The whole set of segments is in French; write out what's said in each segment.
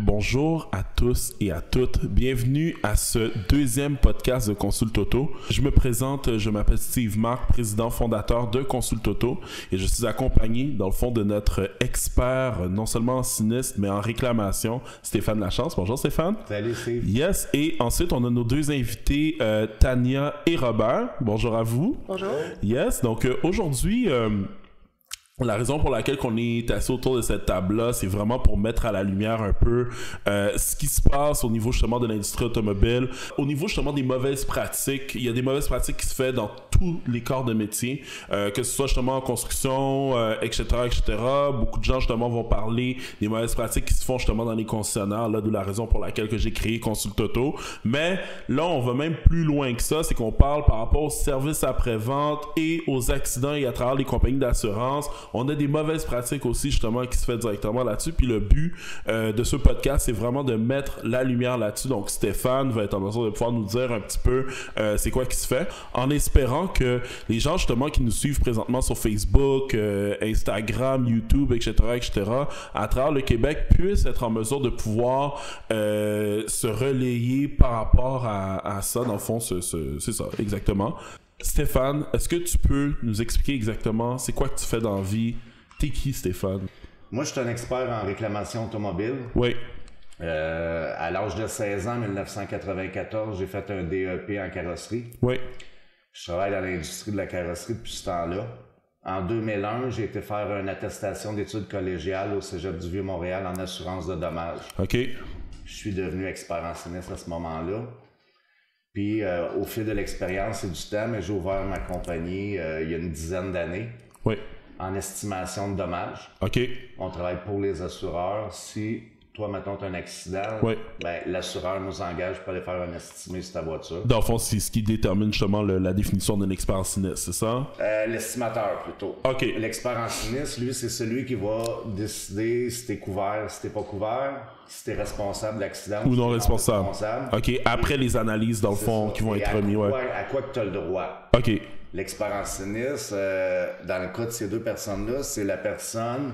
bonjour à tous et à toutes. Bienvenue à ce deuxième podcast de Consult Auto. Je me présente, je m'appelle Steve Marc, président fondateur de Consult Auto et je suis accompagné dans le fond de notre expert, non seulement en sinistre, mais en réclamation, Stéphane Lachance. Bonjour Stéphane. Salut Steve. Yes, et ensuite on a nos deux invités, Tania et Robert. Bonjour à vous. Bonjour. Yes, donc aujourd'hui... la raison pour laquelle on est assis autour de cette table-là, c'est vraiment pour mettre à la lumière un peu ce qui se passe au niveau justement de l'industrie automobile, au niveau justement des mauvaises pratiques. Il y a des mauvaises pratiques qui se font dans tous les corps de métier, que ce soit justement en construction, etc., etc. Beaucoup de gens justement vont parler des mauvaises pratiques qui se font justement dans les concessionnaires, là, d'où la raison pour laquelle que j'ai créé Consult Auto. Mais là, on va même plus loin que ça, c'est qu'on parle par rapport aux services après-vente et aux accidents et à travers les compagnies d'assurance. On a des mauvaises pratiques aussi justement qui se fait directement là-dessus. Puis le but de ce podcast, c'est vraiment de mettre la lumière là-dessus. Donc Stéphane va être en mesure de pouvoir nous dire un petit peu c'est quoi qui se fait, en espérant que les gens justement qui nous suivent présentement sur Facebook, Instagram, YouTube, etc., etc., à travers le Québec, puissent être en mesure de pouvoir se relayer par rapport à ça. Dans le fond, c'est ça, exactement. Stéphane, est-ce que tu peux nous expliquer exactement c'est quoi que tu fais dans la vie? T'es qui, Stéphane? Moi, je suis un expert en réclamation automobile. Oui. À l'âge de 16 ans, 1994, j'ai fait un DEP en carrosserie. Oui. Je travaille dans l'industrie de la carrosserie depuis ce temps-là. En 2001, j'ai été faire une attestation d'études collégiales au Cégep du Vieux-Montréal en assurance de dommages. OK. Je suis devenu expert en sinistre à ce moment-là. Puis, au fil de l'expérience et du temps, j'ai ouvert ma compagnie il y a une dizaine d'années. Oui. En estimation de dommages. OK. On travaille pour les assureurs. Si toi, mettons, tu as un accident, oui. Ben, l'assureur nous engage pour aller faire un estimé sur ta voiture. Dans le fond, c'est ce qui détermine justement la définition d'un expert en sinistre, c'est ça? L'estimateur, plutôt. OK. L'expert en sinistre, lui, c'est celui qui va décider si t'es couvert, si t'es pas couvert, si t'es responsable de l'accident ou non responsable. OK. Après et les analyses, dans le fond, ça. qui vont et être remis, ouais. À quoi que tu as le droit. OK. L'expert en sinistre, dans le cas de ces deux personnes-là, c'est la personne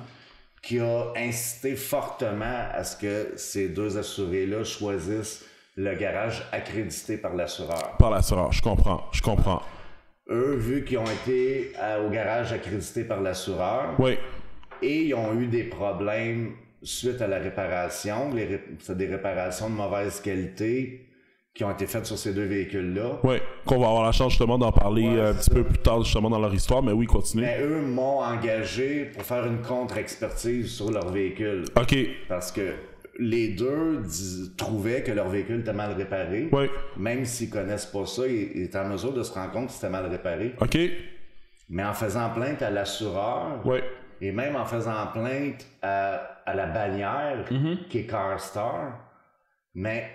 qui a incité fortement à ce que ces deux assurés-là choisissent le garage accrédité par l'assureur. Par l'assureur, je comprends. Eux, vu qu'ils ont été au garage accrédité par l'assureur, oui. Et ils ont eu des problèmes suite à la réparation, c'est des réparations de mauvaise qualité qui ont été faites sur ces deux véhicules-là. Oui, qu'on va avoir la chance justement d'en parler un petit peu plus tard justement dans leur histoire, mais oui, continue. Mais eux m'ont engagé pour faire une contre-expertise sur leur véhicule. OK. Parce que les deux trouvaient que leur véhicule était mal réparé. Oui. Même s'ils connaissent pas ça, ils étaient en mesure de se rendre compte que c'était mal réparé. OK. Mais en faisant plainte à l'assureur, oui. Et même en faisant plainte à la bannière qui est CarStar, mais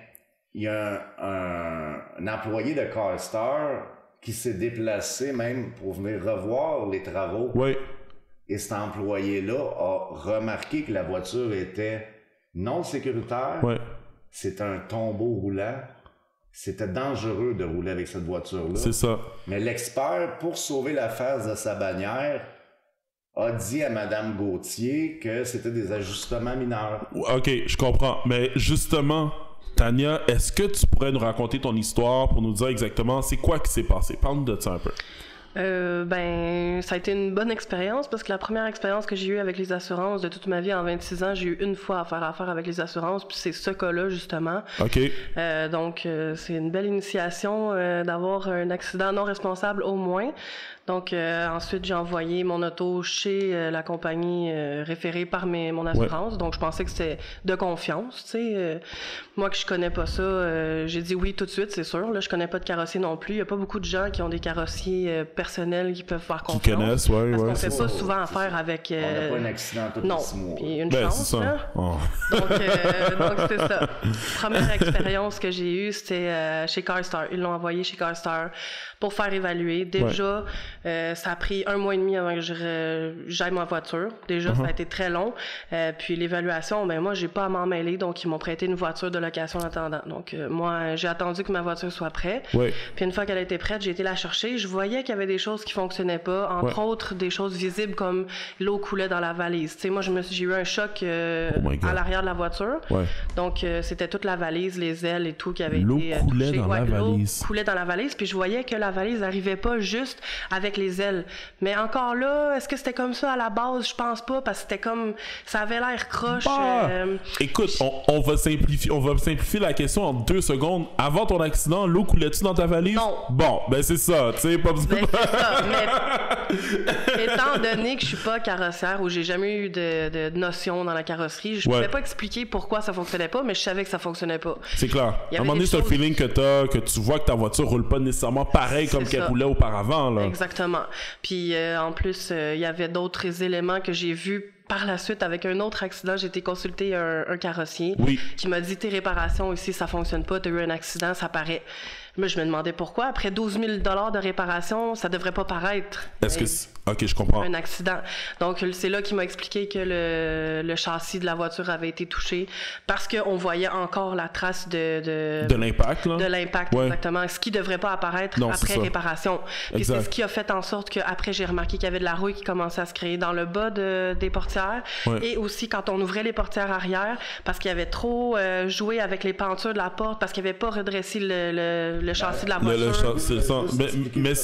il y a un employé de CarStar qui s'est déplacé même pour venir revoir les travaux. Oui. Et cet employé-là a remarqué que la voiture était non sécuritaire. Oui. C'était un tombeau roulant. C'était dangereux de rouler avec cette voiture-là. C'est ça. Mais l'expert, pour sauver la face de sa bannière, a dit à Mme Gauthier que c'était des ajustements mineurs. OK, je comprends. Mais justement, Tania, est-ce que tu pourrais nous raconter ton histoire pour nous dire exactement c'est quoi qui s'est passé? Parle-nous de ça un peu. Ça a été une bonne expérience parce que la première expérience que j'ai eue avec les assurances de toute ma vie en 26 ans, j'ai eu une fois à faire affaire avec les assurances, puis c'est ce cas-là justement. OK. Donc, c'est une belle initiation d'avoir un accident non responsable au moins. Donc, ensuite, j'ai envoyé mon auto chez la compagnie référée par mon assurance. Ouais. Donc, je pensais que c'était de confiance, tu sais. Moi, que je connais pas ça, j'ai dit oui tout de suite, c'est sûr. Là, je connais pas de carrossier non plus. Il y a pas beaucoup de gens qui ont des carrossiers personnels qui peuvent faire confiance. Qui connaissent, oui, parce qu'on c'est fait pas souvent affaire avec... On n'a pas un accident tous les 6 mois. Puis une chance, c'est ça. Là. Oh. Donc, c'est ça. Première expérience que j'ai eue, c'était chez CarStar. Ils l'ont envoyé chez CarStar pour faire évaluer. Déjà, ça a pris 1 mois et demi avant que j'aille ma voiture. Déjà, ça a été très long. Puis l'évaluation, moi, j'ai pas à m'en mêler, donc ils m'ont prêté une voiture de location en attendant. Donc, moi, j'ai attendu que ma voiture soit prête. Ouais. Puis une fois qu'elle était prête, j'ai été la chercher. Je voyais qu'il y avait des choses qui fonctionnaient pas, entre autres des choses visibles comme l'eau coulait dans la valise. Tu sais, moi, j'ai eu un choc à l'arrière de la voiture. Ouais. Donc, c'était toute la valise, les ailes et tout qui avait été touchées. L'eau coulait dans la valise. L'eau coulait dans la valise, puis je voyais que la valise n'arrivait pas juste avec les ailes. Mais encore là, est-ce que c'était comme ça à la base? Je pense pas, parce que c'était comme... Ça avait l'air croche. Écoute, on va simplifier la question en 2 secondes. Avant ton accident, l'eau coulait-tu dans ta valise? Non. Bon, ben c'est ça, tu sais, pas besoin. Ben c'est ça, mais étant donné que je suis pas carrossière ou j'ai jamais eu de notion dans la carrosserie, je pouvais pas expliquer pourquoi ça fonctionnait pas, mais je savais que ça fonctionnait pas. C'est clair. À un moment donné, c'est un feeling que tu vois que ta voiture roule pas nécessairement pareil comme qu'elle roulait auparavant, là. Exactement. Puis en plus, il y avait d'autres éléments que j'ai vus par la suite, avec un autre accident, j'ai été consulter un carrossier qui m'a dit « Tes réparations ici, ça fonctionne pas, tu as eu un accident, ça paraît. » Moi, je me demandais pourquoi. Après 12 000 $ de réparation, ça devrait pas paraître. Est-ce que... OK, je comprends. Un accident. Donc, c'est là qu'il m'a expliqué que le châssis de la voiture avait été touché parce qu'on voyait encore la trace de l'impact, là. De l'impact, exactement. Ce qui devrait pas apparaître après réparation. Puis c'est ce qui a fait en sorte qu'après, j'ai remarqué qu'il y avait de la rouille qui commençait à se créer dans le bas des portières. Et aussi, quand on ouvrait les portières arrière, parce qu'il y avait trop joué avec les pentures de la porte, parce qu'il n'y avait pas redressé le châssis de la voiture. C'est ça. Mais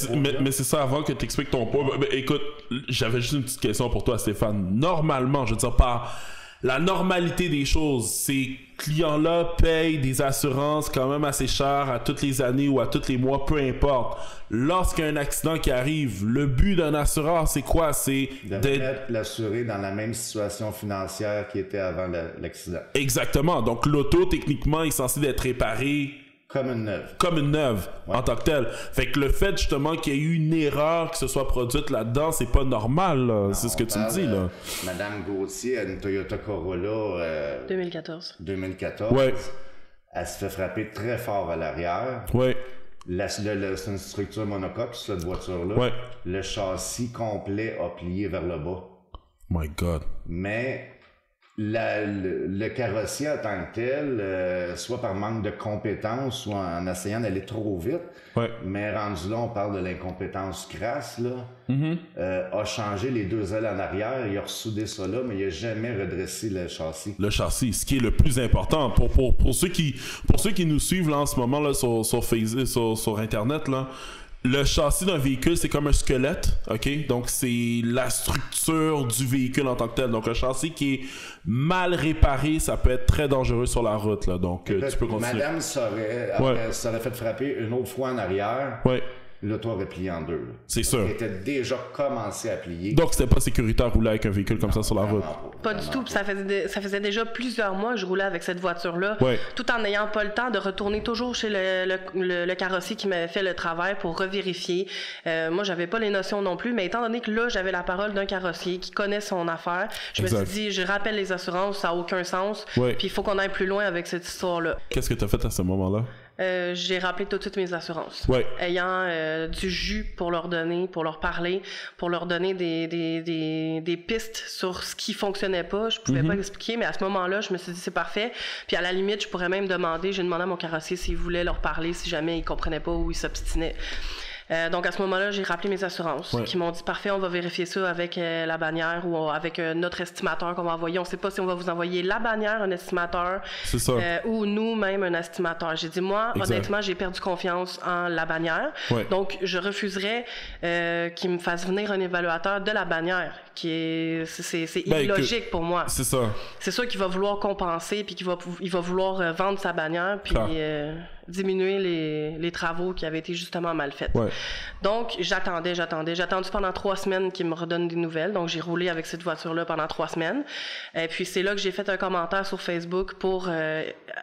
c'est ça, avant que tu expliques ton point. Écoute, j'avais juste une petite question pour toi, Stéphane. Normalement, je veux dire, par la normalité des choses, ces clients-là payent des assurances quand même assez chères à toutes les années ou à tous les mois, peu importe. Lorsqu'il y a un accident qui arrive, le but d'un assureur, c'est quoi? C'est de mettre l'assuré dans la même situation financière qu'il était avant l'accident. Exactement. Donc, l'auto, techniquement, est censé être réparé comme une neuve. Comme une neuve, en tant que telle. Fait que le fait, justement, qu'il y ait eu une erreur qui se soit produite là-dedans, c'est pas normal, là. Non, c'est ce que tu me dis, là. Madame Gauthier, a une Toyota Corolla... 2014. 2014. Ouais. Elle se fait frapper très fort à l'arrière. Ouais. C'est une structure monocoque, cette voiture-là. Ouais. Le châssis complet a plié vers le bas. My God. Mais... Le carrossier en tant que tel, soit par manque de compétences ou en essayant d'aller trop vite, mais rendu là, on parle de l'incompétence crasse, là, a changé les 2 ailes en arrière, il a ressoudé ça là, mais il n'a jamais redressé le châssis. Le châssis, ce qui est le plus important. Pour ceux qui nous suivent là, en ce moment là, sur Internet, là, le châssis d'un véhicule, c'est comme un squelette, OK? Donc, c'est la structure du véhicule en tant que tel. Donc, un châssis qui est mal réparé, ça peut être très dangereux sur la route, là. Donc, tu peux continuer. Madame s'aurait fait frapper une autre fois en arrière. L'auto aurait plié en 2. C'est sûr. Il était déjà commencé à plier. Donc, c'était pas sécuritaire rouler avec un véhicule comme ça sur la route? Pas du tout. Puis ça faisait déjà plusieurs mois que je roulais avec cette voiture-là, tout en n'ayant pas le temps de retourner toujours chez le carrossier qui m'avait fait le travail pour revérifier. Moi, j'avais pas les notions non plus, mais étant donné que là, j'avais la parole d'un carrossier qui connaît son affaire, je me suis dit, je rappelle les assurances, ça n'a aucun sens, puis il faut qu'on aille plus loin avec cette histoire-là. Qu'est-ce que tu as fait à ce moment-là? J'ai rappelé tout de suite mes assurances. Ayant du jus pour leur donner, pour leur parler, pour leur donner des pistes sur ce qui fonctionnait pas. Je pouvais pas expliquer, mais à ce moment-là, je me suis dit c'est parfait. Puis à la limite, je pourrais même j'ai demandé à mon carrossier s'il voulait leur parler si jamais il comprenait pas ou il s'obstinait. Donc à ce moment-là, j'ai rappelé mes assurances qui m'ont dit parfait, on va vérifier ça avec la bannière ou avec notre estimateur qu'on va envoyer. On sait pas si on va vous envoyer la bannière, un estimateur, ou nous-mêmes un estimateur. J'ai dit moi, honnêtement, j'ai perdu confiance en la bannière. Donc je refuserais qu'il me fasse venir un évaluateur de la bannière, c'est illogique pour moi. C'est ça. C'est sûr qu'il va vouloir compenser puis il va vouloir vendre sa bannière puis diminuer les travaux qui avaient été justement mal faits. Donc, j'attendais. J'ai attendu pendant 3 semaines qu'il me redonne des nouvelles. Donc, j'ai roulé avec cette voiture-là pendant 3 semaines. Et puis, c'est là que j'ai fait un commentaire sur Facebook pour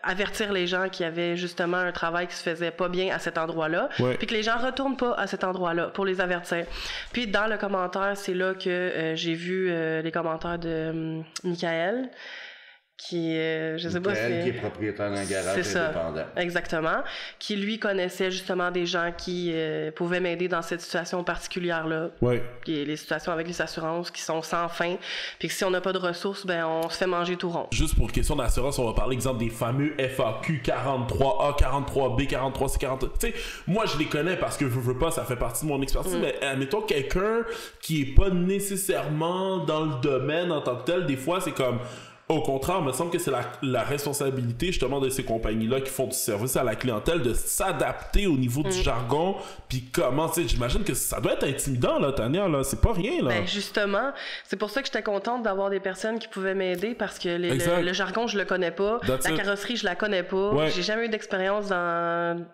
avertir les gens qu'il y avait justement un travail qui se faisait pas bien à cet endroit-là. Puis que les gens retournent pas à cet endroit-là pour les avertir. Puis, dans le commentaire, c'est là que j'ai vu les commentaires de Michael. qui je sais pas si qui est propriétaire d'un garage indépendant. Exactement, qui lui connaissait justement des gens qui pouvaient m'aider dans cette situation particulière-là. Ouais. Puis les situations avec les assurances qui sont sans fin, puis que si on n'a pas de ressources, ben on se fait manger tout rond. Juste pour question d'assurance, on va parler exemple des fameux FAQ 43A, 43B, 43C, 43... Tu sais, moi je les connais parce que je veux pas, ça fait partie de mon expertise, mais admettons quelqu'un qui est pas nécessairement dans le domaine en tant que tel, des fois c'est comme... Au contraire, il me semble que c'est la responsabilité justement de ces compagnies-là qui font du service à la clientèle de s'adapter au niveau du jargon, puis comment, tu sais, j'imagine que ça doit être intimidant, là, Tania, là, c'est pas rien, là. Ben justement, c'est pour ça que j'étais contente d'avoir des personnes qui pouvaient m'aider, parce que le jargon, je le connais pas, la carrosserie, je la connais pas, j'ai jamais eu d'expérience dans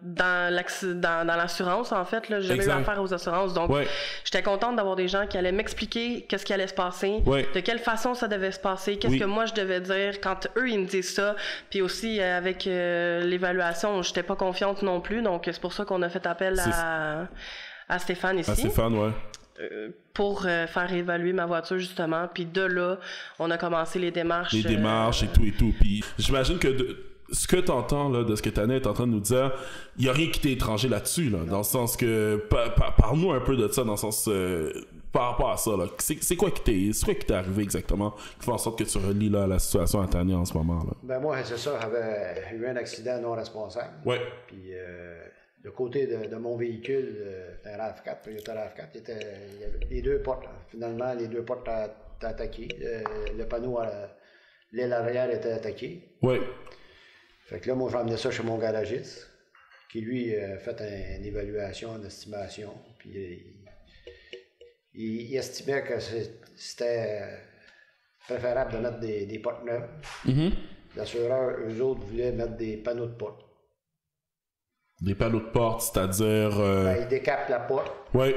l'assurance, en fait, là, j'ai jamais eu affaire aux assurances, donc j'étais contente d'avoir des gens qui allaient m'expliquer qu'est-ce qui allait se passer, de quelle façon ça devait se passer, qu'est-ce que moi je devais dire quand eux ils me disent ça, puis aussi avec l'évaluation j'étais pas confiante non plus, donc c'est pour ça qu'on a fait appel à Stéphane ici. À Stéphane, ouais. Pour faire évaluer ma voiture justement, puis de là on a commencé les démarches. Les démarches et tout, puis j'imagine que ce que t'entends là, de ce que Tania est en train de nous dire, il y a rien qui t'est étranger là-dessus, là, dans le sens que parle-nous un peu de ça, dans le sens par rapport à ça, là. C'est quoi qui t'est arrivé exactement qui fait en sorte que tu relis là, la situation à Tania en ce moment, là? Ben moi, c'est ça, j'avais eu un accident non responsable. Ouais. Puis le côté de mon véhicule, un RAV4, Toyota RAV4, il y avait les deux portes. Finalement, les deux portes étaient attaquées. Le panneau à l'aile arrière était attaqué. Ouais. Fait que là, moi, j'ai emmené ça chez mon garagiste, qui lui a fait une évaluation, une estimation. Puis il estimait que c'était préférable de mettre des portes neuves. Mm-hmm. L'assureur, eux autres, voulaient mettre des panneaux de porte. Des panneaux de porte, c'est-à-dire... Ben, il décape la porte. Oui.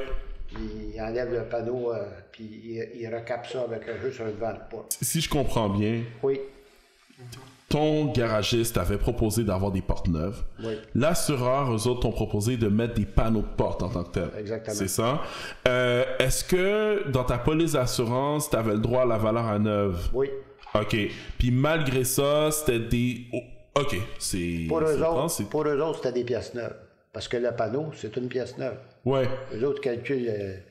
Puis il enlève le panneau, puis il recape ça avec juste un devant de porte. Si je comprends bien... Oui. Ton garagiste avait proposé d'avoir des portes neuves. Oui. L'assureur, eux autres, t'ont proposé de mettre des panneaux de porte en tant que tel. Exactement. C'est ça. Est-ce que dans ta police d'assurance, t'avais le droit à la valeur à neuve? Oui. OK. Puis malgré ça, c'était des... OK. C'est... Pour eux autres, c'était des pièces neuves. Parce que le panneau, c'est une pièce neuve. Ouais. Eux autres calculent...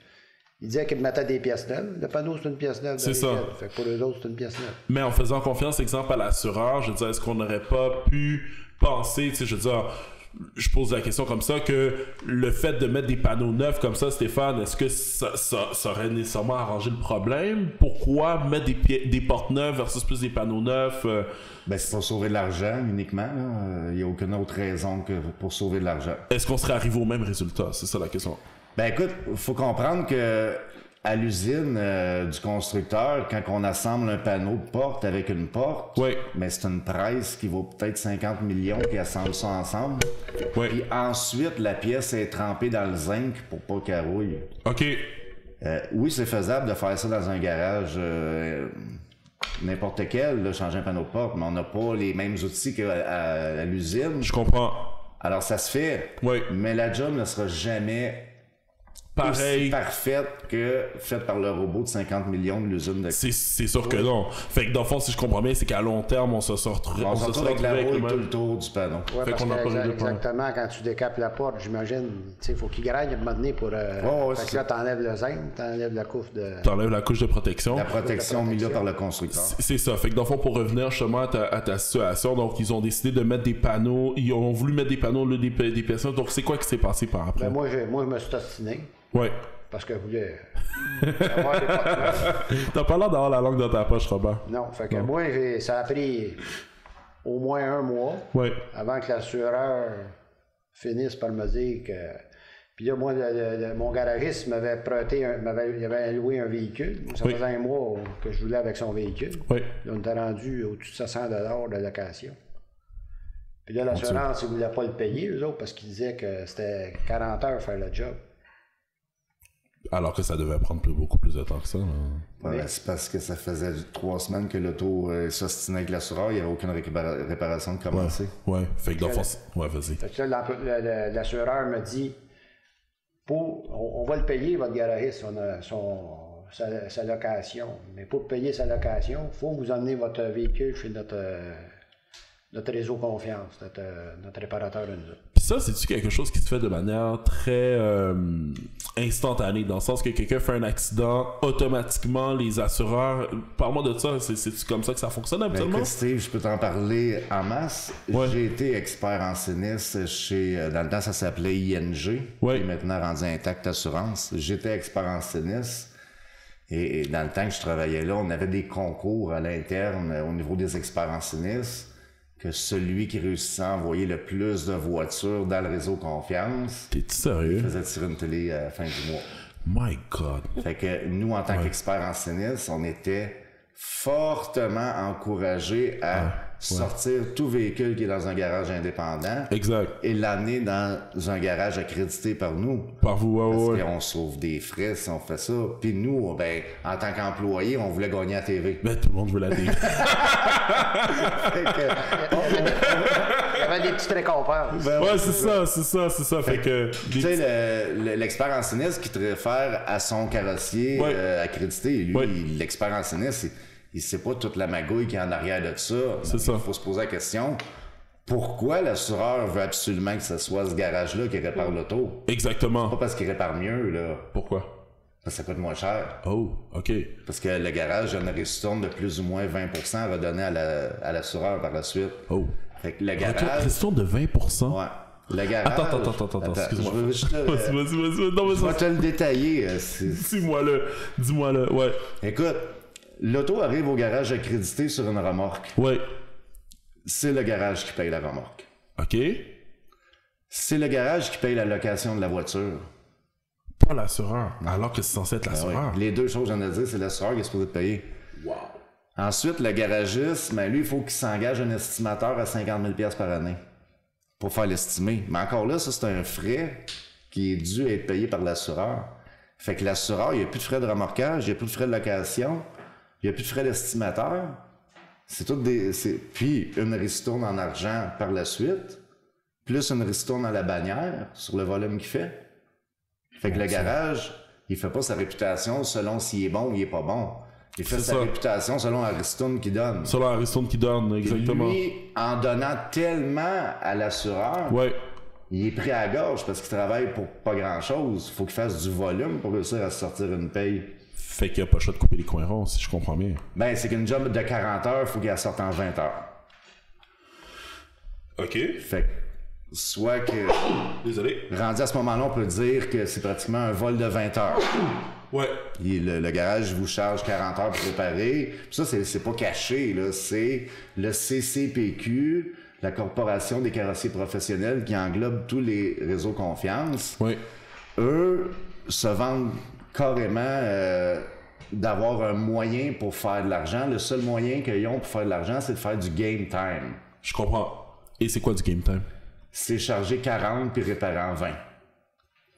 Ils disaient qu'ils mettaient des pièces neuves. Le panneau, c'est une pièce neuve. C'est ça. Fait que pour eux autres, c'est une pièce neuve. Mais en faisant confiance, exemple, à l'assureur, je veux dire, est-ce qu'on n'aurait pas pu penser, tu sais, je veux dire, je pose la question comme ça, que le fait de mettre des panneaux neufs comme ça, Stéphane, est-ce que ça aurait nécessairement arrangé le problème? Pourquoi mettre des portes neuves versus plus des panneaux neufs? Ben, c'est pour sauver de l'argent uniquement. Il n'y a aucune autre raison que pour sauver de l'argent. Est-ce qu'on serait arrivé au même résultat? C'est ça la question. Ben écoute, il faut comprendre que à l'usine du constructeur, quand on assemble un panneau de porte avec une porte, mais c'est une presse qui vaut peut-être 50 millions qui assemble ça ensemble. Oui. Puis ensuite, la pièce est trempée dans le zinc pour pas qu'elle rouille. OK. Oui, c'est faisable de faire ça dans un garage n'importe quel, là, changer un panneau de porte, mais on n'a pas les mêmes outils qu'à l'usine. Je comprends. Alors ça se fait, mais la job ne sera jamais aussi parfaite que faite par le robot de 50 millions de l'usine de... C'est sûr que non. Fait que dans le fond, si je comprends bien, c'est qu'à long terme, on se retrouve avec la rouille tout le tour du panneau. Ouais, parce que exactement, quand tu décapes la porte, j'imagine, il faut qu'il graille à un moment donné pour... fait que là, t'enlèves le zinc, t'enlèves la couche de... T'enlèves la couche de protection. La protection mise là par le constructeur. C'est ça. Fait que dans le fond, pour revenir justement à ta situation, donc ils ont décidé de mettre des panneaux, ils ont voulu mettre des panneaux, là, des personnes. Donc c'est quoi qui s'est passé par après? Ben, moi, je me suis ostiné. Ouais. Parce que je voulais avoir des portes neuves. T'as pas l'air d'avoir la langue dans ta poche, Robert. Non, fait que moi, ça a pris au moins un mois avant que l'assureur finisse par me dire que... Puis là, moi, mon garagiste m'avait prêté, il avait loué un véhicule. Ça faisait un mois que je voulais avec son véhicule. Oui. Là, on était rendu au-dessus de 700 $ de location. Puis là, l'assurance, ils ne voulaient pas le payer, eux autres, parce qu'ils disaient que c'était 40 heures faire le job. Alors que ça devait prendre beaucoup plus de temps que ça. Ouais, c'est parce que ça faisait 3 semaines que l'auto s'ostinait avec l'assureur, il n'y avait aucune réparation de commencer. Ouais. Fait que dans le fond, vas-y. Fait que là, l'assureur me dit, on va le payer, votre garagiste, sa location. Mais pour payer sa location, il faut vous emmener votre véhicule chez notre réseau confiance, notre réparateur de nous. Puis ça, c'est-tu quelque chose qui se fait de manière très instantanée, dans le sens que quelqu'un fait un accident, automatiquement, les assureurs... Parle-moi de ça, c'est-tu comme ça que ça fonctionne habituellement? Ben, Steve, je peux t'en parler en masse. Ouais. J'ai été expert en sinistre chez... Dans le temps, ça s'appelait ING, ouais. qui est maintenant rendu Intact Assurance. J'étais expert en sinistre. Et dans le temps que je travaillais là, on avait des concours à l'interne au niveau des experts en sinistre, que celui qui réussissait à envoyer le plus de voitures dans le réseau confiance... T'es-tu sérieux? faisait tirer une télé à la fin du mois. My God! Fait que nous, en tant qu'experts en sinistre, on était fortement encouragés à sortir tout véhicule qui est dans un garage indépendant. Exact. Et l'amener dans un garage accrédité par nous. Par vous, Parce qu'on sauve des frais si on fait ça. Puis nous, ben, en tant qu'employés, on voulait gagner à la TV. Ben, tout le monde veut la TV. Il y avait des petites récompenses. Ouais, c'est ça. Fait que... Tu sais, l'expert en sinistre qui te réfère à son carrossier accrédité, lui, l'expert en sinistre, il sait pas toute la magouille qui est en arrière de ça. C'est ça. Il faut se poser la question, pourquoi l'assureur veut absolument que ce soit ce garage-là qui répare l'auto? Exactement. Pas parce qu'il répare mieux, là. Pourquoi? Parce que ça coûte moins cher. Oh, OK. Parce que le garage a une ristourne de plus ou moins 20% à redonner à l'assureur par la suite. Oh. Fait que le garage... Ristourne de 20%? Ouais. Le garage... Attends, excuse-moi. Vas-y. Non, mais Je vais te le détailler. Dis-moi-le, ouais. Écoute, l'auto arrive au garage accrédité sur une remorque. Ouais. C'est le garage qui paye la remorque. OK. C'est le garage qui paye la location de la voiture. Pas l'assureur, alors que c'est censé être l'assureur. Les deux choses, j'en ai dit, c'est l'assureur qui est supposé te payer. Wow. Ensuite, le garagiste, ben lui, il faut qu'il s'engage un estimateur à 50 000 $ par année pour faire l'estimer. Mais encore là, ça, c'est un frais qui est dû être payé par l'assureur. Fait que l'assureur, il n'y a plus de frais de remorquage, il n'y a plus de frais de location, il n'y a plus de frais d'estimateur. C'est tout des... Puis une ristourne en argent par la suite, plus une ristourne à la bannière sur le volume qu'il fait. Fait que le garage, il fait pas sa réputation selon s'il est bon ou il est pas bon. Il fait sa réputation selon la ristourne qu'il donne. Selon la ristourne qu'il donne, exactement. Et lui, en donnant tellement à l'assureur, il est pris à la gorge parce qu'il travaille pour pas grand-chose. Il faut qu'il fasse du volume pour réussir à se sortir une paye. Fait qu'il n'y a pas le choix de couper les coins ronds, si je comprends bien. Ben, c'est qu'une job de 40 heures, il faut qu'elle sorte en 20 heures. OK. Fait que, soit que... Désolé. Rendu à ce moment-là, on peut dire que c'est pratiquement un vol de 20 heures. Ouais. Le garage vous charge 40 heures pour réparer. Puis ça, c'est pas caché, là. C'est le CCPQ, la Corporation des carrossiers professionnels, qui englobe tous les réseaux confiance. Oui. Eux se vendent carrément d'avoir un moyen pour faire de l'argent. Le seul moyen qu'ils ont pour faire de l'argent, c'est de faire du game time. Je comprends. Et c'est quoi du game time? C'est charger 40 puis réparer en 20.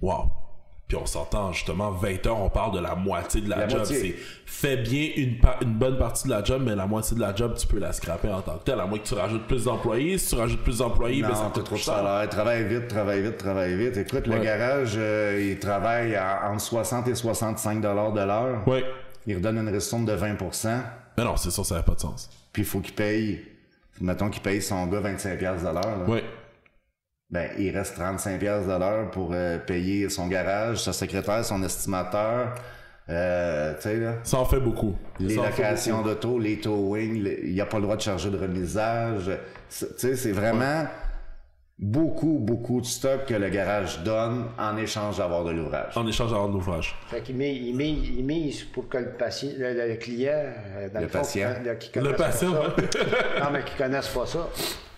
Wow. Puis on s'entend, justement, 20 heures, on parle de la moitié de la job. C'est fais bien une bonne partie de la job, mais la moitié de la job, tu peux la scraper en tant que telle, à moins que tu rajoutes plus d'employés. Si tu rajoutes plus d'employés, non, ben ça t'as trop de salaire. Travaille vite. Écoute, le garage, il travaille entre 60 et 65 $ de l'heure. Oui. Il redonne une ristourne de 20%. Mais non, c'est ça, ça n'a pas de sens. Puis il faut qu'il paye, mettons qu'il paye son gars 25$ de l'heure. Oui. Ben, il reste 35$ de l'heure pour payer son garage, sa secrétaire, son estimateur. Tu sais, là. Ça en fait beaucoup. Les locations d'auto, les towing, il n'y a pas le droit de charger de remisage. Tu sais, c'est vraiment beaucoup de stock que le garage donne en échange d'avoir de l'ouvrage. En échange d'avoir de l'ouvrage. Fait qu'il mise pour que le patient, le client, dans le patient. qui connaisse pas ça. Non, mais qui connaisse pas ça.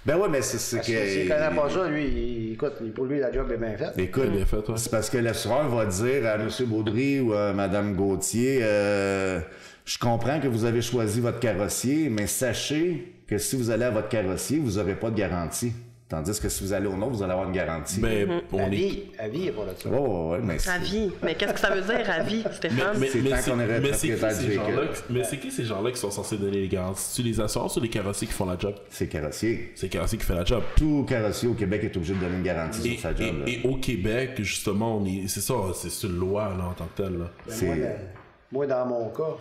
Ben ouais, mais c'est que... S'il connaît pas ça, lui, écoute, pour lui, la job est bien faite. Écoute, bien fait, c'est parce que l'assureur va dire à M. Baudry ou à Mme Gauthier, je comprends que vous avez choisi votre carrossier, mais sachez que si vous allez à votre carrossier, vous n'aurez pas de garantie. Tandis que si vous allez au nôtre, vous allez avoir une garantie. Ben, À vie, il n'y a pas de ça. Oh, ouais, mais À vie. Mais qu'est-ce que ça veut dire, à vie, Stéphane? c'est tant qu'on aurait propriétaire du véhicule. Mais c'est qui ces gens-là qui sont censés donner les garanties? C'est-tu les assurances ou les carrossiers qui font la job? C'est carrossier. C'est le carrossier qui fait la job. Tout carrossier au Québec est obligé de donner une garantie sur sa job. Et au Québec, justement, c'est ça, c'est une loi là, en tant que telle. Là. Ben, Moi, dans mon cas...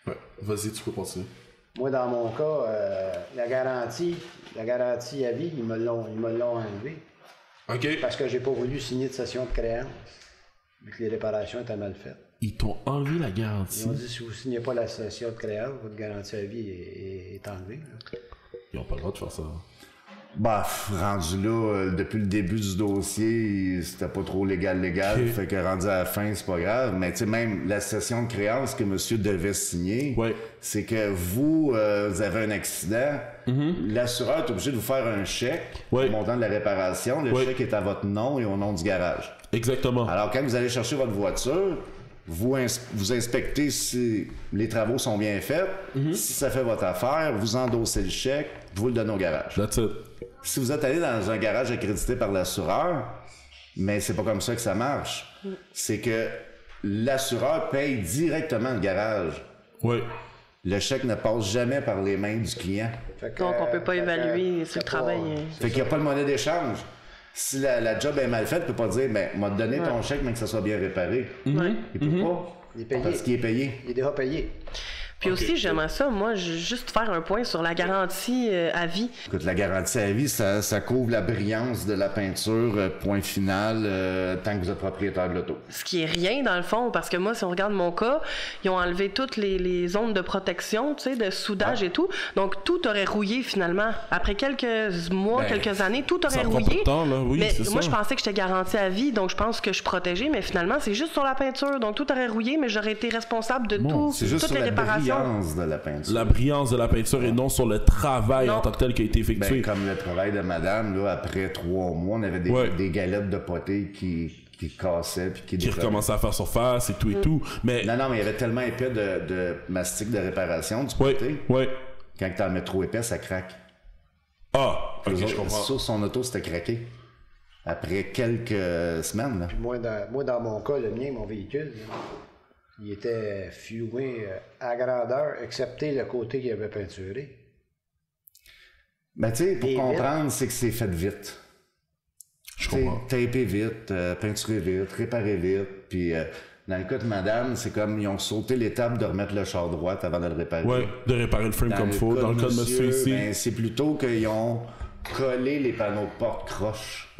Ouais, vas-y, tu peux continuer. Moi, dans mon cas, la garantie à vie, ils me l'ont enlevée. OK. Parce que j'ai pas voulu signer de cession de créance. Vu que les réparations étaient mal faites. Ils t'ont enlevé la garantie. Ils ont dit, si vous ne signez pas la cession de créance, votre garantie à vie est enlevée. Là. Ils n'ont pas le droit de faire ça. Bah, rendu là, depuis le début du dossier, c'était pas trop légal. Okay. Fait que rendu à la fin, c'est pas grave. Mais tu sais, même la cession de créance que monsieur devait signer, c'est que vous avez un accident, l'assureur est obligé de vous faire un chèque au montant de la réparation. Le chèque est à votre nom et au nom du garage. Exactement. Alors, quand vous allez chercher votre voiture, vous inspectez si les travaux sont bien faits. Si ça fait votre affaire, vous endossez le chèque, vous le donnez au garage. That's it. Si vous êtes allé dans un garage accrédité par l'assureur, mais c'est pas comme ça que ça marche. C'est que l'assureur paye directement le garage. Oui. Le chèque ne passe jamais par les mains du client. Donc, on peut pas évaluer si le travail... Fait qu'il n'y a pas de monnaie d'échange. Si la job est mal faite, il peut pas dire, ben, m'a donné ton chèque, mais que ça soit bien réparé. Il peut pas. Il est payé. Parce qu'il est payé. Il est déjà payé. Puis aussi, j'aimerais ça, moi, juste faire un point sur la garantie à vie. Écoute, la garantie à vie, ça couvre la brillance de la peinture, point final, tant que vous êtes propriétaire de l'auto. Ce qui est rien, dans le fond, parce que moi, si on regarde mon cas, ils ont enlevé toutes les zones de protection, tu sais, de soudage et tout. Donc, tout aurait rouillé, finalement. Après quelques mois, quelques années, tout aurait rouillé. Temps, là. Oui, mais moi, ça. je pensais que j'étais garantie à vie, donc je pense que je suis protégée, mais finalement, c'est juste sur la peinture. Donc, tout aurait rouillé, mais j'aurais été responsable de toutes les réparations. De la peinture. La brillance de la peinture et non sur le travail en tant que tel qui a été effectué. Ben, comme le travail de madame, là, après 3 mois, on avait des galettes de potée qui cassaient puis qui recommençaient à faire surface et tout et tout. Mais... Non, mais il y avait tellement épais de mastic de réparation du poté. Quand t'en mets trop épais, ça craque. Ah, ok, je comprends. Sur son auto, c'était craqué. Après quelques semaines. Là. Puis moi, dans mon cas, le mien, mon véhicule, il était fumé à grandeur, excepté le côté qu'il avait peinturé. Ben, tu sais, pour comprendre, c'est que c'est fait vite. Je comprends. Tapé vite, peinturé vite, réparé vite. Puis, dans le cas de madame, c'est comme ils ont sauté l'étape de remettre le char droit avant de le réparer. Oui, de réparer le frame comme il faut. Dans le cas de monsieur ici. Ben, c'est plutôt qu'ils ont collé les panneaux de porte croche.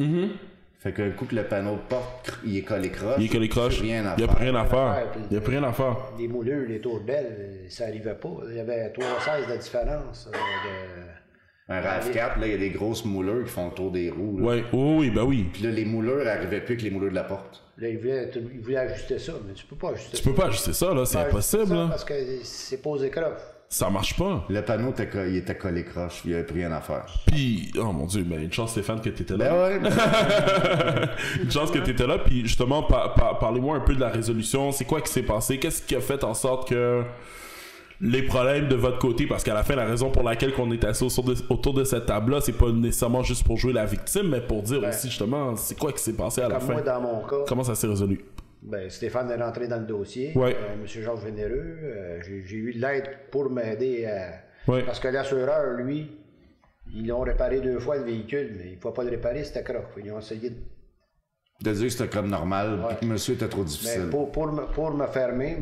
Fait qu'un coup que le panneau de porte, il est collé croche. Il n'y a plus rien à faire. Il n'y a plus rien à faire. Les moulures, les tourbelles, ça n'arrivait pas. Il y avait 3,16 de différence. Un RAV4, là, il y a des grosses moulures qui font le tour des roues. Là. Oui, ben oui. Puis là, les moulures n'arrivaient plus que les moulures de la porte. Là, il voulait ajuster ça, mais tu peux pas ajuster ça. Tu peux pas ajuster ça, là, c'est impossible. Là. Parce que c'est posé croche. Ça marche pas. Le panneau, il était collé croche, il n'y avait plus rien à faire. Puis, oh mon Dieu, ben une chance Stéphane que t'étais là. Ben ouais. Une chance que t'étais là, puis justement, parlez-moi un peu de la résolution. C'est quoi qui s'est passé? Qu'est-ce qui a fait en sorte que les problèmes de votre côté, parce qu'à la fin, la raison pour laquelle on est assis autour de cette table-là, c'est pas nécessairement juste pour jouer la victime, mais pour dire aussi justement, c'est quoi qui s'est passé à la fin? Moi, dans mon cas... Comment ça s'est résolu? Ben, Stéphane est rentré dans le dossier. Monsieur Georges Vénéreux, j'ai eu de l'aide pour m'aider à... Parce que l'assureur, lui, ils ont réparé 2 fois le véhicule, mais il ne faut pas le réparer, c'était croche. Ils ont essayé de dire que c'était comme normal, puis que monsieur était trop difficile. Mais pour me faire fermer,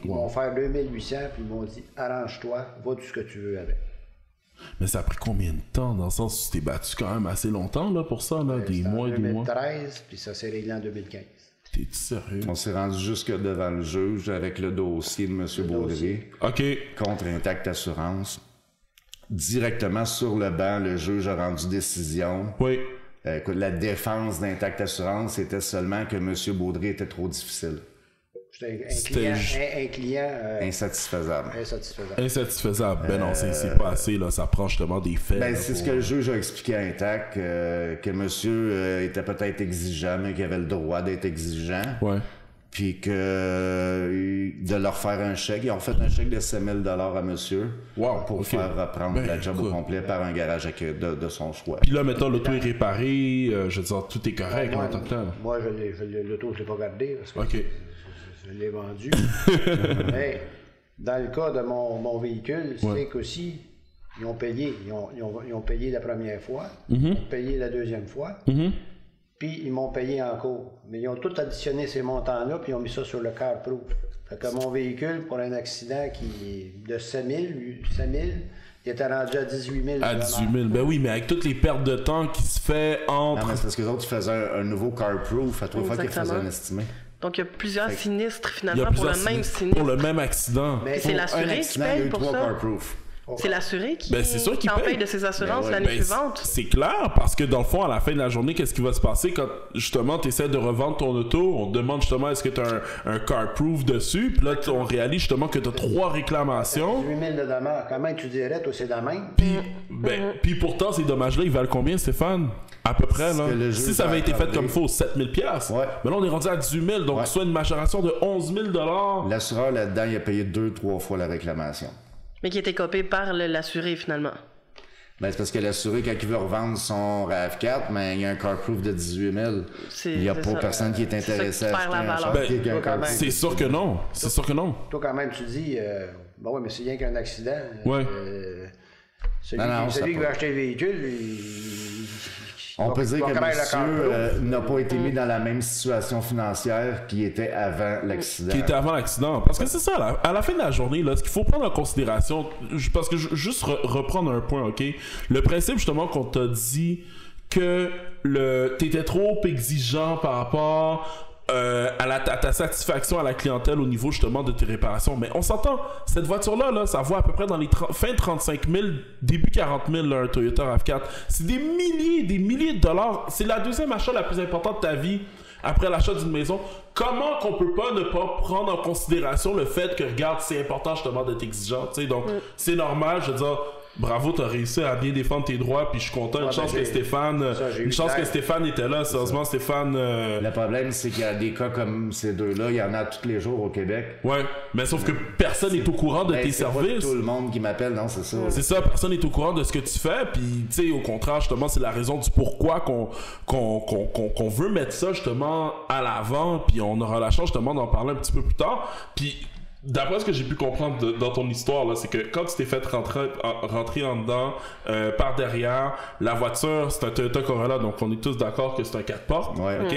ils m'ont fait 2800, puis ils m'ont dit « Arrange-toi, va tout ce que tu veux avec ». Mais ça a pris combien de temps, dans le sens où tu t'es battu quand même assez longtemps là, pour ça, là, des mois et des mois? En 2013, puis ça s'est réglé en 2015. T'es-tu sérieux? On s'est rendu jusque devant le juge avec le dossier de M. Baudry. OK. Contre Intact Assurance. Directement sur le banc, le juge a rendu décision. Oui. Écoute, la défense d'Intact Assurance, c'était seulement que M. Baudry était trop difficile. J'étais un client insatisfaisable. Insatisfaisable. Ben non, c'est pas assez, là. Ça prend justement des faits. Ben, c'est ce que le juge a expliqué à Intact, que monsieur était peut-être exigeant, mais qu'il avait le droit d'être exigeant. Ouais. Puis que de leur faire un chèque. Ils ont fait un chèque de 7 000 $ à monsieur pour faire reprendre la job au complet par un garage de son choix. Puis là, maintenant, l'auto est réparée. Je veux dire, tout est correct en tant que tel. Moi, l'auto, je l'ai pas gardé parce que je l'ai vendu. Mais dans le cas de mon véhicule, c'est qu'aussi, ils ont payé. Ils ont payé la première fois. Ils ont payé la deuxième fois. puis ils m'ont payé en cours. Mais ils ont tout additionné ces montants-là, puis ils ont mis ça sur le CarPro. Fait que mon véhicule, pour un accident qui de 5 000, il était rendu à 18 000. À 18 000, ben oui, mais avec toutes les pertes de temps qui se fait entre... Non, mais c'est parce que les autres, ils faisaient un nouveau CarProof à 3 fois qu'ils faisaient un estimé. Donc, il y a plusieurs sinistres, finalement, pour le même sinistre. Pour le même accident. Mais c'est l'assuré qui paye pour ça. C'est l'assuré qui en paye de ses assurances l'année suivante. C'est clair, parce que dans le fond, à la fin de la journée, qu'est-ce qui va se passer quand justement tu essaies de revendre ton auto? On te demande justement est-ce que tu as un CarProof dessus, puis là on réalise justement que tu as 3 réclamations. 8 000 de dommages. Comment tu dirais, toi, c'est de même? Puis pourtant, ces dommages-là, ils valent combien, Stéphane? À peu près, là. Si ça avait été fait comme faux, 7 000 $. Ouais. Mais là, on est rendu à 18 000, donc soit une majoration de 11 000 $. L'assureur, là-dedans, il a payé 2-3 fois la réclamation. Mais qui était copé par l'assuré, finalement. Ben, c'est parce que l'assuré, quand il veut revendre son RAV4, ben, il y a un CarProof de 18 000. Il n'y a pas personne qui est intéressé à acheter un char. C'est sûr que non. C'est sûr que non. Toi, quand même, tu dis, bon, oui, mais c'est rien qu'un accident. Ouais. Celui qui veut acheter le véhicule, on peut dire que monsieur n'a pas été mis dans la même situation financière qu'il était avant l'accident. Parce que c'est ça, à la fin de la journée, là, ce qu'il faut prendre en considération, parce que juste reprendre un point, OK? Le principe, justement, qu'on t'a dit que t'étais trop exigeant par rapport à ta satisfaction à la clientèle au niveau justement de tes réparations. Mais on s'entend, cette voiture-là, là, ça vaut à peu près dans les fin 35 000, début 40 000, là, un Toyota RAV4. C'est des milliers de dollars. C'est la deuxième achat la plus importante de ta vie après l'achat d'une maison. Comment qu'on peut pas ne pas prendre en considération le fait que, regarde, c'est important justement d'être exigeant, tu sais. Donc, c'est normal, je veux dire... Bravo, t'as réussi à bien défendre tes droits, puis je suis content. Une chance que Stéphane était là. Sérieusement, Stéphane. Le problème, c'est qu'il y a des cas comme ces deux-là, il y en a tous les jours au Québec. Ouais, mais sauf que personne n'est au courant de tes services. C'est pas tout le monde qui m'appelle, non, c'est ça. C'est ça, personne n'est au courant de ce que tu fais, puis tu sais, au contraire, justement, c'est la raison du pourquoi qu'on veut mettre ça justement à l'avant, puis on aura la chance justement d'en parler un petit peu plus tard. Puis d'après ce que j'ai pu comprendre dans ton histoire, là, c'est que quand tu t'es fait rentrer en dedans par derrière, la voiture, c'est un Toyota Corolla, donc on est tous d'accord que c'est un 4 portes, ok?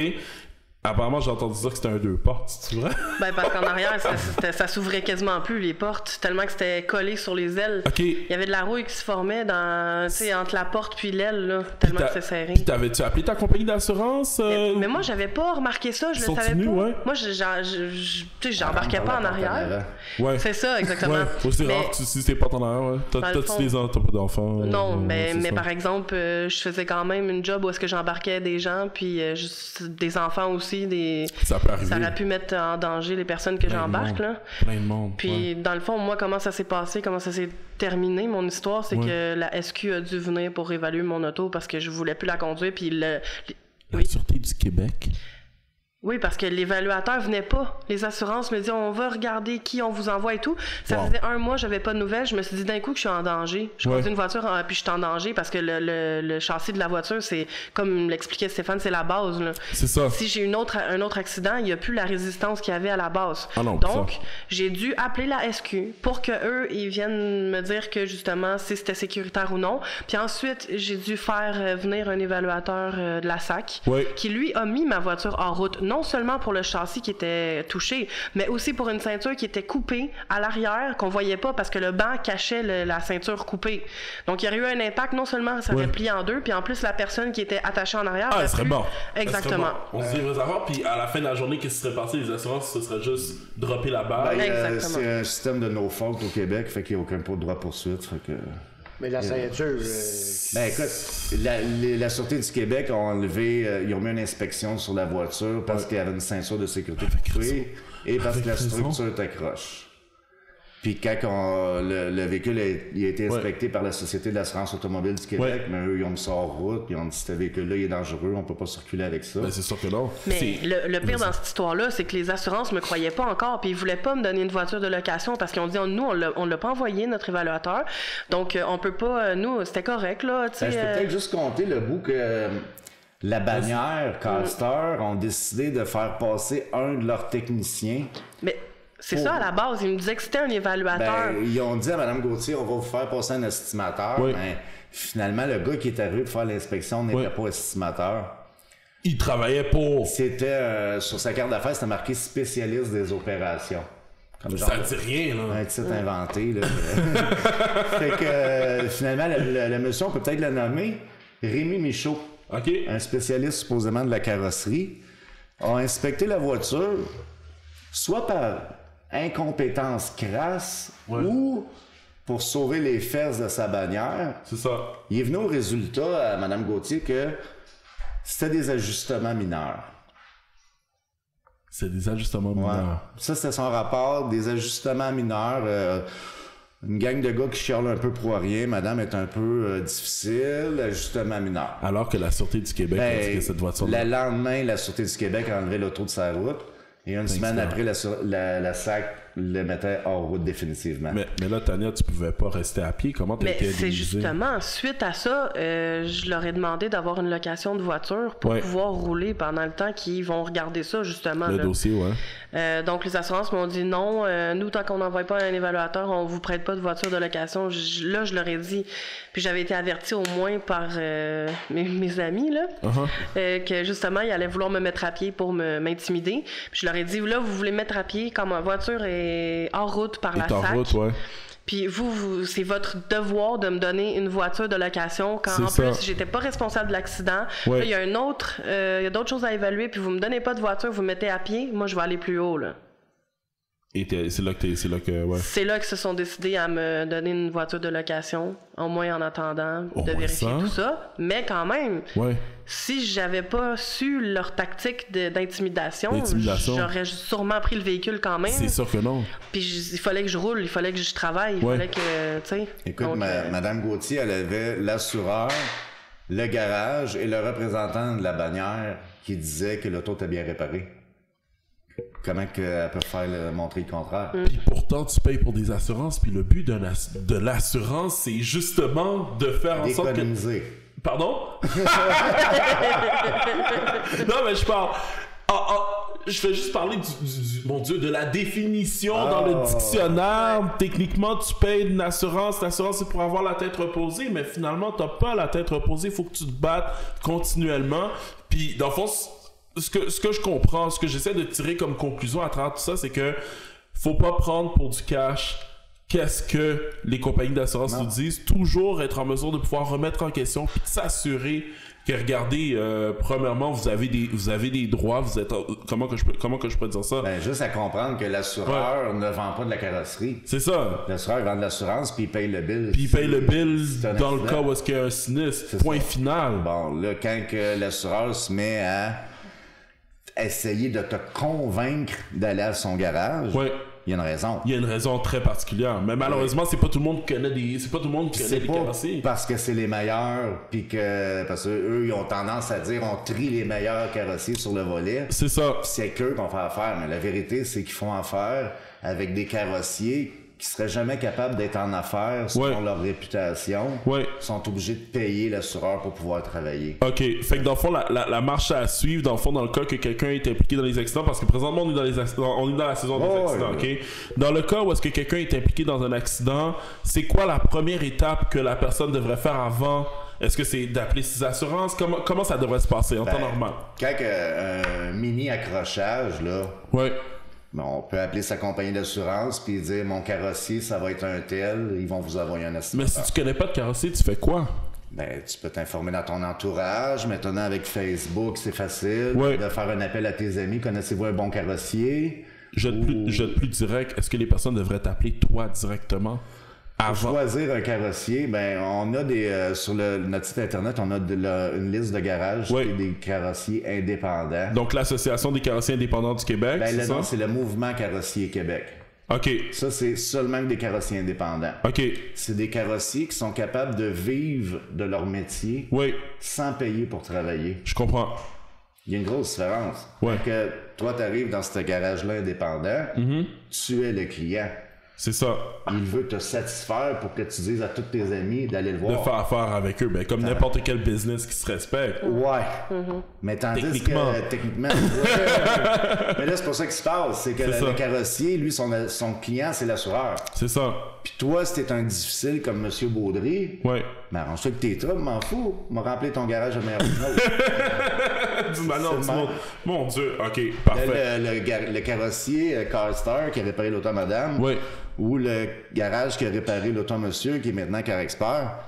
Apparemment, j'ai entendu dire que c'était un 2 portes, c'est vrai? Ben, parce qu'en arrière, ça s'ouvrait quasiment plus, les portes, tellement que c'était collé sur les ailes. OK. Il y avait de la rouille qui se formait entre la porte puis l'aile, là, tellement que c'était serré. Puis t'avais-tu appelé ta compagnie d'assurance? Mais moi, j'avais pas remarqué ça, je le savais pas. Ouais. Moi, j'embarquais pas en arrière. Ouais. C'est ça, exactement. Ouais, c'est rare que tu utilises tes portes en arrière, ouais. T'as pas d'enfants? Non, mais par exemple, je faisais quand même une job où est-ce que j'embarquais des gens, puis juste des enfants aussi. Ça peut arriver. Ça aurait pu mettre en danger les personnes que j'embarque, là. Plein de monde. Puis, dans le fond, moi, comment ça s'est passé, comment ça s'est terminé, mon histoire, c'est que la SQ a dû venir pour évaluer mon auto parce que je voulais plus la conduire, puis La Sûreté du Québec? Oui, parce que l'évaluateur venait pas. Les assurances me disaient, on va regarder qui on vous envoie et tout. Ça faisait 1 mois, j'avais pas de nouvelles. Je me suis dit d'un coup que je suis en danger. Je conduis une voiture, puis je suis en danger parce que le châssis de la voiture, c'est, comme l'expliquait Stéphane, c'est la base, là. C'est ça. Si j'ai un autre accident, il n'y a plus la résistance qu'il y avait à la base. Ah non, donc, j'ai dû appeler la SQ pour que eux, ils viennent me dire que, justement, si c'était sécuritaire ou non. Puis ensuite, j'ai dû faire venir un évaluateur de la SAC qui, lui, a mis ma voiture en route. Non seulement pour le châssis qui était touché, mais aussi pour une ceinture qui était coupée à l'arrière, qu'on voyait pas parce que le banc cachait la ceinture coupée. Donc, il y aurait eu un impact, non seulement ça aurait plié en deux, puis en plus, la personne qui était attachée en arrière... elle serait morte. Exactement. On se dit, puis à la fin de la journée, qu'est-ce qui serait passé? Les assurances, ce serait juste dropper la balle. C'est un système de no fault au Québec, fait qu'il n'y a aucun droit de poursuite, fait que... Mais la ceinture... Ben écoute, la Sûreté du Québec a enlevé... ils ont mis une inspection sur la voiture parce qu'il y avait une ceinture de sécurité coupée et parce que la structure était croche. Puis quand le véhicule a été inspecté par la Société d'assurance automobile du Québec, mais eux, ils ont mis ça hors route, puis ils ont dit ce véhicule-là, il est dangereux, on peut pas circuler avec ça. Ben, c'est sûr que non. Mais le pire dans cette histoire-là, c'est que les assurances me croyaient pas encore, puis ils voulaient pas me donner une voiture de location parce qu'ils ont dit, nous, on l'a pas envoyé, notre évaluateur, donc on peut pas, nous, c'était correct, là, tu sais. Je peux peut-être juste compter le bout que... La bannière Castor ont décidé de faire passer un de leurs techniciens. Mais c'est ça à la base, ils me disaient que c'était un évaluateur. Ils ont dit à Mme Gauthier, on va vous faire passer un estimateur. Mais finalement, le gars qui est arrivé pour faire l'inspection n'était pas estimateur. Il travaillait pour... C'était, sur sa carte d'affaires, c'était marqué spécialiste des opérations. Comme ça ne dit rien, là. Un titre inventé, là. Fait que, finalement, le monsieur, on peut peut-être le nommer, Rémi Michaud. OK. Un spécialiste supposément de la carrosserie, a inspecté la voiture, soit par incompétence crasse ou pour sauver les fesses de sa bannière. C'est ça. Il est venu au résultat à Mme Gauthier que c'était des ajustements mineurs. C'est des ajustements mineurs. Ça, c'était son rapport, des ajustements mineurs. Une gang de gars qui chialent un peu pour rien. Madame est un peu difficile, ajustement mineur. Alors que la Sûreté du Québec a dit que cette voiture... Le lendemain, la Sûreté du Québec a enlevé l'auto de sa route. Et une semaine après, la SAC le mettait hors route définitivement. Mais là, Tania, tu pouvais pas rester à pied. Comment tu as été indemnisée? C'est justement, suite à ça, je leur ai demandé d'avoir une location de voiture pour pouvoir rouler pendant le temps qu'ils vont regarder ça, justement. Le dossier, donc, les assurances m'ont dit non, nous, tant qu'on n'envoie pas un évaluateur, on vous prête pas de voiture de location. Là, je leur ai dit, puis j'avais été avertie au moins par mes amis, là, que justement, ils allaient vouloir me mettre à pied pour m'intimider. Puis je leur ai dit, là, vous voulez me mettre à pied quand ma voiture est hors route par la SAC. Puis vous, c'est votre devoir de me donner une voiture de location quand en plus j'étais pas responsable de l'accident. Là, il y a il y a d'autres choses à évaluer, puis vous me donnez pas de voiture, vous me mettez à pied, moi je vais aller plus haut, là. Et c'est là qu'ils se sont décidés à me donner une voiture de location, au moins en attendant de vérifier tout ça. Mais quand même, si j'avais pas su leur tactique d'intimidation, j'aurais sûrement pris le véhicule quand même. C'est sûr que non. Puis il fallait que je roule, il fallait que je travaille, il fallait que, tu sais. Écoute, Madame Gauthier, elle avait l'assureur, le garage et le représentant de la bannière qui disait que l'auto était bien réparée. Comment qu'elle peut faire montrer le contraire? Puis pourtant, tu payes pour des assurances, puis le but de l'assurance, c'est justement de faire en sorte que... Pardon? Non, mais je parle... je vais juste parler mon Dieu, de la définition dans le dictionnaire. Techniquement, tu payes une assurance. L'assurance, c'est pour avoir la tête reposée, mais finalement, t'as pas la tête reposée. Il faut que tu te battes continuellement. Puis, dans le fond... Ce que je comprends, ce que j'essaie de tirer comme conclusion à travers tout ça, c'est que faut pas prendre pour du cash qu'est-ce que les compagnies d'assurance nous disent. Toujours être en mesure de pouvoir remettre en question puis de s'assurer que, regardez, premièrement, vous avez des droits, vous êtes... Comment que je peux dire ça? Ben, juste à comprendre que l'assureur ne vend pas de la carrosserie. C'est ça. L'assureur vend de l'assurance puis il paye le bill. Puis il paye le bill dans le cas où est-ce qu'il y a un sinistre. Point final. Bon, là, quand que l'assureur se met à essayer de te convaincre d'aller à son garage, il y a une raison. Il y a une raison très particulière. Mais malheureusement, c'est pas tout le monde qui connaît des... C'est pas tout le monde qui connaît des carrossiers. Parce que c'est les meilleurs, puis que... Parce qu'eux, ils ont tendance à dire on trie les meilleurs carrossiers sur le volet. C'est ça. C'est qu'eux qu'on fait affaire. Mais la vérité, c'est qu'ils font affaire avec des carrossiers qui seraient jamais capables d'être en affaires selon leur réputation, sont obligés de payer l'assureur pour pouvoir travailler. OK. Fait que dans le fond, la marche à suivre, dans le fond, dans le cas que quelqu'un est impliqué dans les accidents, parce que présentement, on est dans la saison des accidents, OK? Dans le cas où est-ce que quelqu'un est impliqué dans un accident, c'est quoi la première étape que la personne devrait faire avant? Est-ce que c'est d'appeler ses assurances? Comment ça devrait se passer en temps normal? Quand un mini accrochage, là... Bon, on peut appeler sa compagnie d'assurance puis dire mon carrossier, ça va être un tel, ils vont vous envoyer un estimateur. Mais si tu connais pas de carrossier, tu fais quoi? Ben, tu peux t'informer dans ton entourage. Maintenant, avec Facebook, c'est facile de faire un appel à tes amis. Connaissez-vous un bon carrossier? Je vais être plus direct. Est-ce que les personnes devraient t'appeler toi directement? Pour choisir un carrossier, ben on a sur notre site internet, on a une liste de garages et des carrossiers indépendants. Donc l'Association des carrossiers indépendants du Québec, le nom, c'est le Mouvement Carrossier Québec. OK. Ça, c'est seulement des carrossiers indépendants. OK. C'est des carrossiers qui sont capables de vivre de leur métier sans payer pour travailler. Je comprends. Il y a une grosse différence. Que toi, tu arrives dans ce garage-là indépendant, tu es le client. C'est ça. Il veut te satisfaire pour que tu dises à tous tes amis d'aller le voir. De faire affaire avec eux, ben, comme n'importe quel business qui se respecte. Mais tandis que techniquement... Mais là, c'est pour ça qu'il se passe. C'est que le carrossier, lui, son client, c'est l'assureur. C'est ça. Puis toi, si t'es un difficile comme M. Baudry, ouais. Ben arrange-toi que tes troubles, m'en fous. M'a rempli ton garage de meilleur Mon Dieu, ok, parfait. Le carrossier Carstar qui a réparé l'auto madame, ouais. ou le garage qui a réparé l'auto monsieur qui est maintenant Car Expert,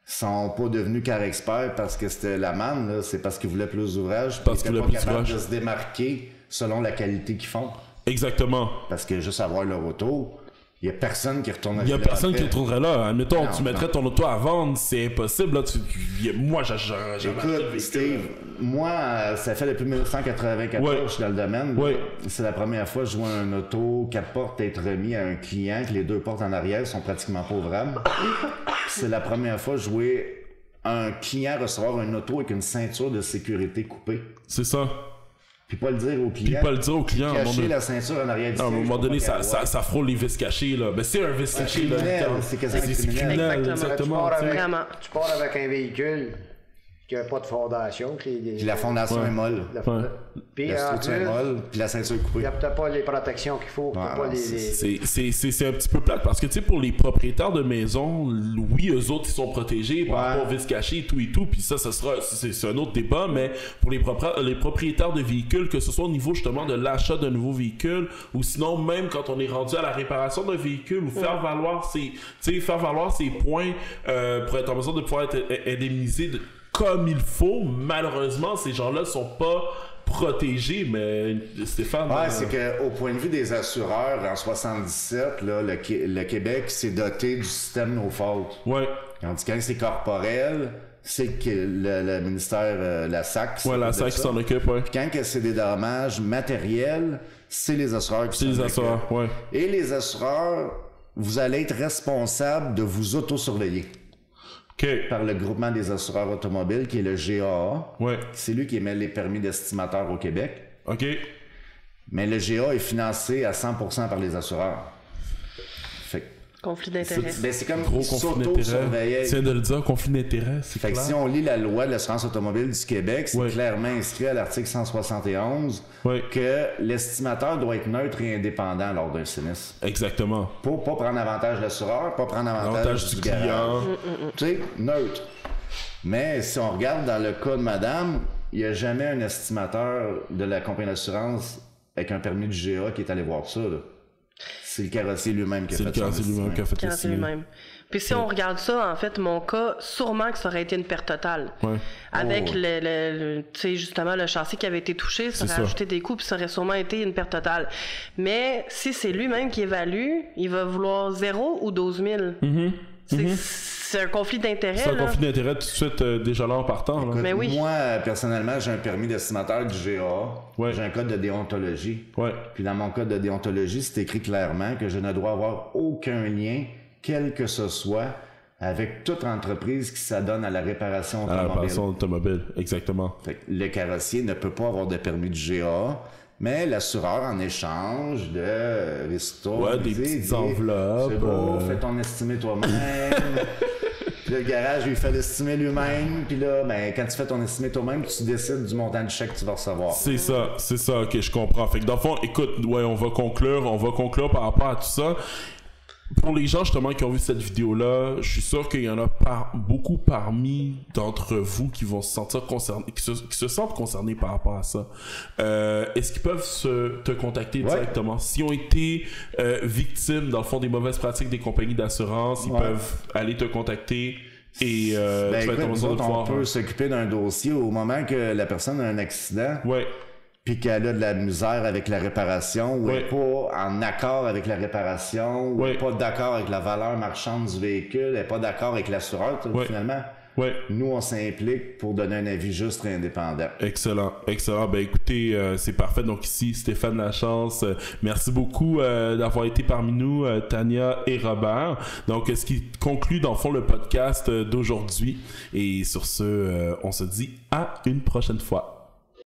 sont pas devenus Car Expert parce que c'était la manne, là. C'est parce qu'ils voulaient plus d'ouvrages. Parce qu'ils étaient pas capables de se démarquer selon la qualité qu'ils font. Exactement. Parce que juste avoir leur auto, il y a personne qui retournerait là. Il y a personne qui retournerait là. Admettons, tu mettrais ton auto à vendre, c'est impossible. Là, moi, écoute, Steve, moi, ça fait depuis 1994 que je suis dans le domaine. Ouais. C'est la première fois que je vois un auto 4 portes être remis à un client, que les 2 portes en arrière sont pratiquement pas ouvrables. C'est la première fois que je vois un client recevoir une auto avec une ceinture de sécurité coupée. C'est ça. Puis pas le dire au client. Cacher la ceinture en arrière du siège. À un moment donné, ça frôle les vis cachés, là. Ben, c'est un vis caché, là. C'est quasiment criminel. Exactement. Tu pars avec un véhicule qui n'a pas de fondation. Puis la fondation est molle. Puis la structure est molle, puis la ceinture est coupée. Il n'y a peut-être pas les protections qu'il faut. C'est un petit peu plate parce que, tu sais, pour les propriétaires de maisons, oui, eux autres, ils sont protégés par rapport aux vis cachés et tout. Puis ça sera, c'est un autre débat, mais pour les propriétaires de véhicules, que ce soit au niveau justement de l'achat d'un nouveau véhicule ou sinon même quand on est rendu à la réparation d'un véhicule ou faire valoir ses points pour être en mesure de pouvoir être indemnisé comme il faut, malheureusement, ces gens-là sont pas protégés, mais Stéphane... Ouais, c'est qu'au point de vue des assureurs, en 77, là, le Québec s'est doté du système no fault. Ouais. Tandis que quand c'est corporel, c'est que le ministère, la SAC... Ouais, la SAC s'en occupe, ouais. Puis quand c'est des dommages matériels, c'est les assureurs qui s'en occupent. C'est les assureurs, ouais. Et les assureurs, vous allez être responsables de vous autosurveiller. Okay. Par le groupement des assureurs automobiles, qui est le GAA. Ouais. C'est lui qui émet les permis d'estimateur au Québec. OK. Mais le GAA est financé à 100% par les assureurs. Fait conflit d'intérêt. C'est comme gros conflit d'intérêt. C'est de le dire, conflit d'intérêt, c'est clair. Fait que si on lit la loi de l'assurance automobile du Québec, c'est clairement inscrit à l'article 171 que l'estimateur doit être neutre et indépendant lors d'un sinistre. Exactement. Pour pas prendre avantage de l'assureur, pas prendre avantage du client. Tu sais, neutre. Mais si on regarde dans le cas de madame, il n'y a jamais un estimateur de la compagnie d'assurance avec un permis du GA qui est allé voir ça, là. C'est le carrossier lui-même qui a fait ça. C'est le carrossier lui-même qui a fait ça. Lui-même. Puis si on regarde ça, en fait, mon cas, sûrement que ça aurait été une perte totale. Ouais. Avec tu sais, justement, le châssis qui avait été touché, ça aurait ajouté des coûts, puis ça aurait sûrement été une perte totale. Mais si c'est lui-même qui évalue, il va vouloir 0 ou 12 000. C'est un conflit d'intérêt. C'est un conflit d'intérêt tout de suite déjà là en partant. Là. Écoute, mais oui. Moi, personnellement, j'ai un permis d'estimateur du GA. J'ai un code de déontologie. Puis dans mon code de déontologie, c'est écrit clairement que je ne dois avoir aucun lien, quel que ce soit, avec toute entreprise qui s'adonne à la réparation automobile. À la réparation automobile, exactement. Fait que le carrossier ne peut pas avoir de permis du GA. Mais l'assureur, en échange de ristournes, des petites enveloppes. C'est beau, fais ton estimé toi-même. Puis là, le garage, lui fait l'estimer lui-même. Puis là, ben, quand tu fais ton estimé toi-même, tu décides du montant du chèque que tu vas recevoir. C'est ça, ok, je comprends. Fait que dans le fond, écoute, on va conclure par rapport à tout ça. Pour les gens justement qui ont vu cette vidéo-là, je suis sûr qu'il y en a beaucoup parmi d'entre vous qui vont se sentir concernés, qui se sentent concernés par rapport à ça. Est-ce qu'ils peuvent te contacter directement? S'ils ont été victimes, dans le fond, des mauvaises pratiques des compagnies d'assurance, ils peuvent aller te contacter et tu vas être en mesure de pouvoir... On peut s'occuper d'un dossier au moment que la personne a un accident. Puis qu'elle a de la misère avec la réparation, ou n'est pas en accord avec la réparation, ou n'est pas d'accord avec la valeur marchande du véhicule, n'est pas d'accord avec l'assureur, finalement. Nous, on s'implique pour donner un avis juste et indépendant. Excellent. Ben écoutez, c'est parfait. Donc ici, Stéphane Lachance, merci beaucoup d'avoir été parmi nous, Tania et Robert. Donc, ce qui conclut, dans le fond, le podcast d'aujourd'hui. Et sur ce, on se dit à une prochaine fois.